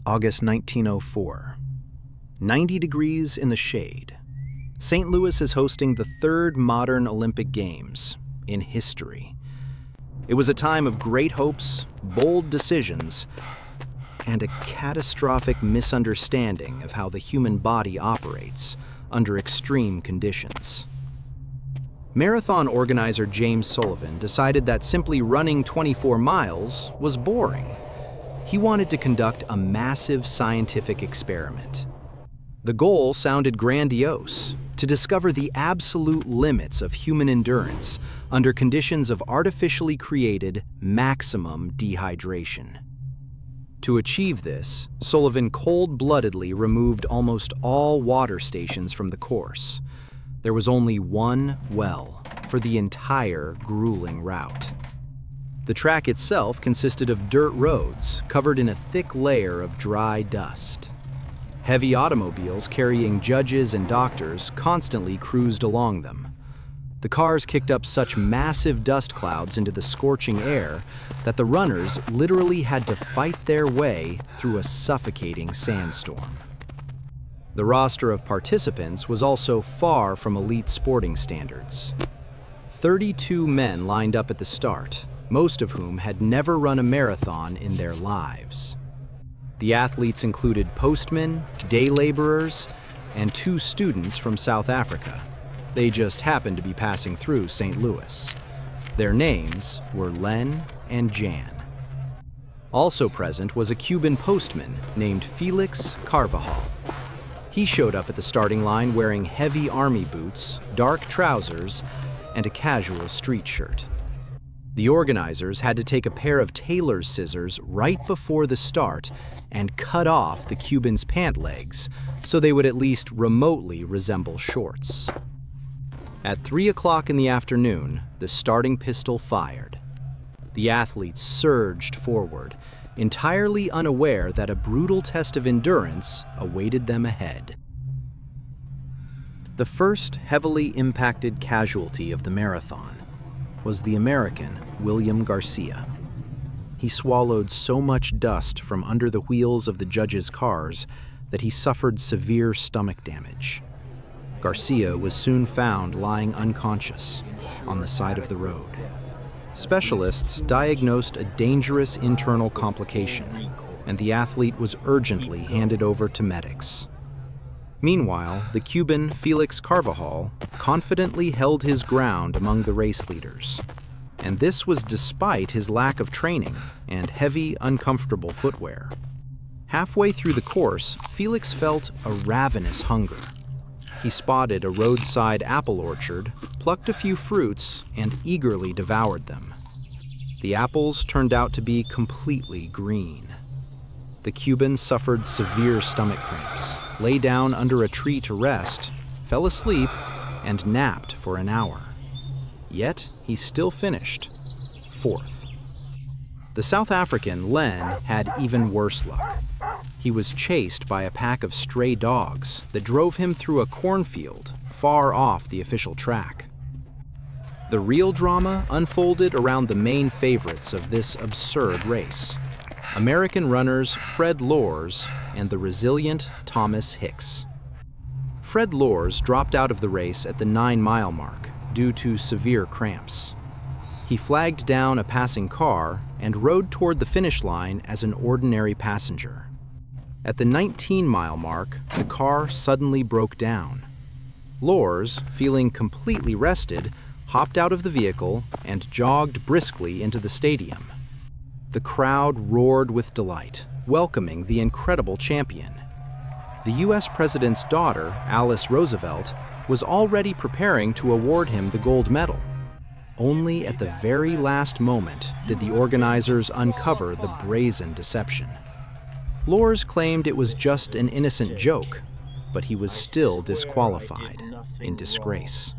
August 1904. 90 degrees in the shade. St. Louis is hosting the third modern Olympic Games in history. It was a time of great hopes, bold decisions, and a catastrophic misunderstanding of how the human body operates under extreme conditions. Marathon organizer James Sullivan decided that simply running 24 miles was boring. He wanted to conduct a massive scientific experiment. The goal sounded grandiose: to discover the absolute limits of human endurance under conditions of artificially created maximum dehydration. To achieve this, Sullivan cold-bloodedly removed almost all water stations from the course. There was only one well for the entire grueling route. The track itself consisted of dirt roads covered in a thick layer of dry dust. Heavy automobiles carrying judges and doctors constantly cruised along them. The cars kicked up such massive dust clouds into the scorching air that the runners literally had to fight their way through a suffocating sandstorm. The roster of participants was also far from elite sporting standards. 32 men lined up at the start, most of whom had never run a marathon in their lives. The athletes included postmen, day laborers, and 2 students from South Africa. They just happened to be passing through St. Louis. Their names were Len and Jan. Also present was a Cuban postman named Felix Carvajal. He showed up at the starting line wearing heavy army boots, dark trousers, and a casual street shirt. The organizers had to take a pair of tailor's scissors right before the start and cut off the Cuban's pant legs so they would at least remotely resemble shorts. At 3 o'clock in the afternoon, the starting pistol fired. The athletes surged forward, entirely unaware that a brutal test of endurance awaited them ahead. The first heavily impacted casualty of the marathon was the American William Garcia. He swallowed so much dust from under the wheels of the judges' cars that he suffered severe stomach damage. Garcia was soon found lying unconscious on the side of the road. Specialists diagnosed a dangerous internal complication, and the athlete was urgently handed over to medics. Meanwhile, the Cuban Felix Carvajal confidently held his ground among the race leaders, and this was despite his lack of training and heavy, uncomfortable footwear. Halfway through the course, Felix felt a ravenous hunger. He spotted a roadside apple orchard, plucked a few fruits, and eagerly devoured them. The apples turned out to be completely green. The Cuban suffered severe stomach cramps, lay down under a tree to rest, fell asleep, and napped for an hour. Yet, he still finished 4th. The South African, Len, had even worse luck. He was chased by a pack of stray dogs that drove him through a cornfield far off the official track. The real drama unfolded around the main favorites of this absurd race: American runners Fred Lors and the resilient Thomas Hicks. Fred Lors dropped out of the race at the 9-mile mark due to severe cramps. He flagged down a passing car and rode toward the finish line as an ordinary passenger. At the 19-mile mark, the car suddenly broke down. Lors, feeling completely rested, hopped out of the vehicle and jogged briskly into the stadium. The crowd roared with delight, welcoming the incredible champion. The U.S. President's daughter, Alice Roosevelt, was already preparing to award him the gold medal. Only at the very last moment did the organizers uncover the brazen deception. Lors claimed it was just an innocent joke, but he was still disqualified, in disgrace.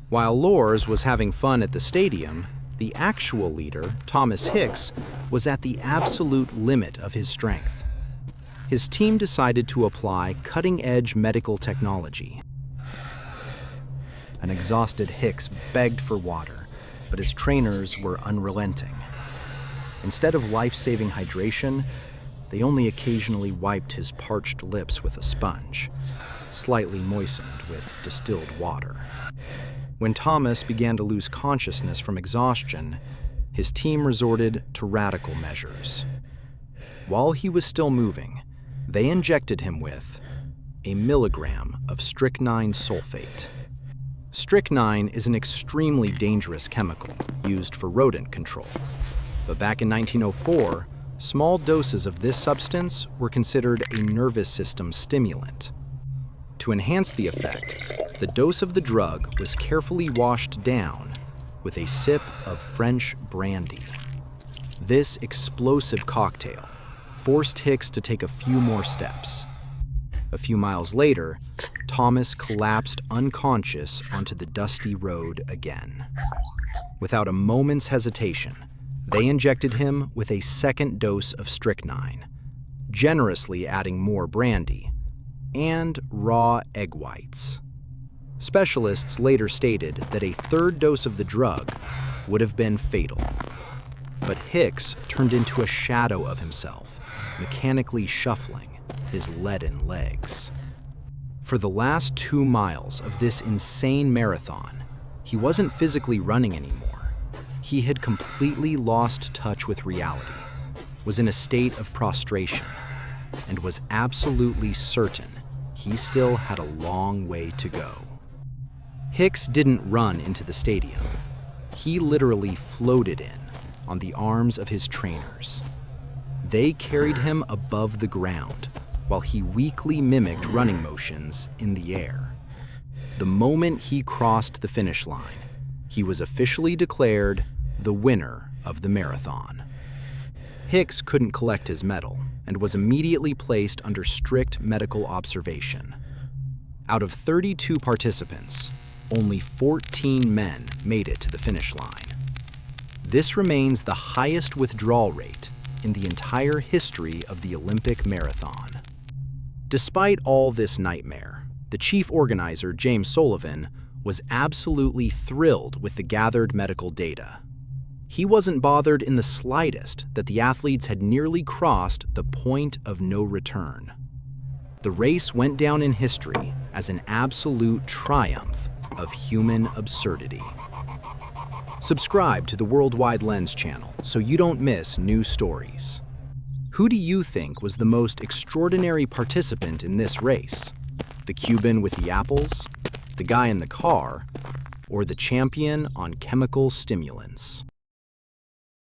While Lors was having fun at the stadium, the actual leader, Thomas Hicks, was at the absolute limit of his strength. His team decided to apply cutting-edge medical technology. An exhausted Hicks begged for water, but his trainers were unrelenting. Instead of life-saving hydration, They only occasionally wiped his parched lips with a sponge, slightly moistened with distilled water. When Thomas began to lose consciousness from exhaustion, his team resorted to radical measures. While he was still moving, they injected him with a milligram of strychnine sulfate. Strychnine is an extremely dangerous chemical used for rodent control. But back in 1904, small doses of this substance were considered a nervous system stimulant. To enhance the effect, the dose of the drug was carefully washed down with a sip of French brandy. This explosive cocktail forced Hicks to take a few more steps. A few miles later, Thomas collapsed unconscious onto the dusty road again. Without a moment's hesitation, they injected him with a second dose of strychnine, generously adding more brandy and raw egg whites. Specialists later stated that a third dose of the drug would have been fatal. But Hicks turned into a shadow of himself, mechanically shuffling his leaden legs. For the last 2 miles of this insane marathon, he wasn't physically running anymore. He had completely lost touch with reality, was in a state of prostration, and was absolutely certain he still had a long way to go. Hicks didn't run into the stadium. He literally floated in on the arms of his trainers. They carried him above the ground while he weakly mimicked running motions in the air. The moment he crossed the finish line, he was officially declared the winner of the marathon. Hicks couldn't collect his medal and was immediately placed under strict medical observation. Out of 32 participants, only 14 men made it to the finish line. This remains the highest withdrawal rate in the entire history of the Olympic marathon. Despite all this nightmare, the chief organizer, James Sullivan, was absolutely thrilled with the gathered medical data. He wasn't bothered in the slightest that the athletes had nearly crossed the point of no return. The race went down in history as an absolute triumph of human absurdity. Subscribe to the Worldwide Lens channel so you don't miss new stories. Who do you think was the most extraordinary participant in this race? The Cuban with the apples, the guy in the car, or the champion on chemical stimulants?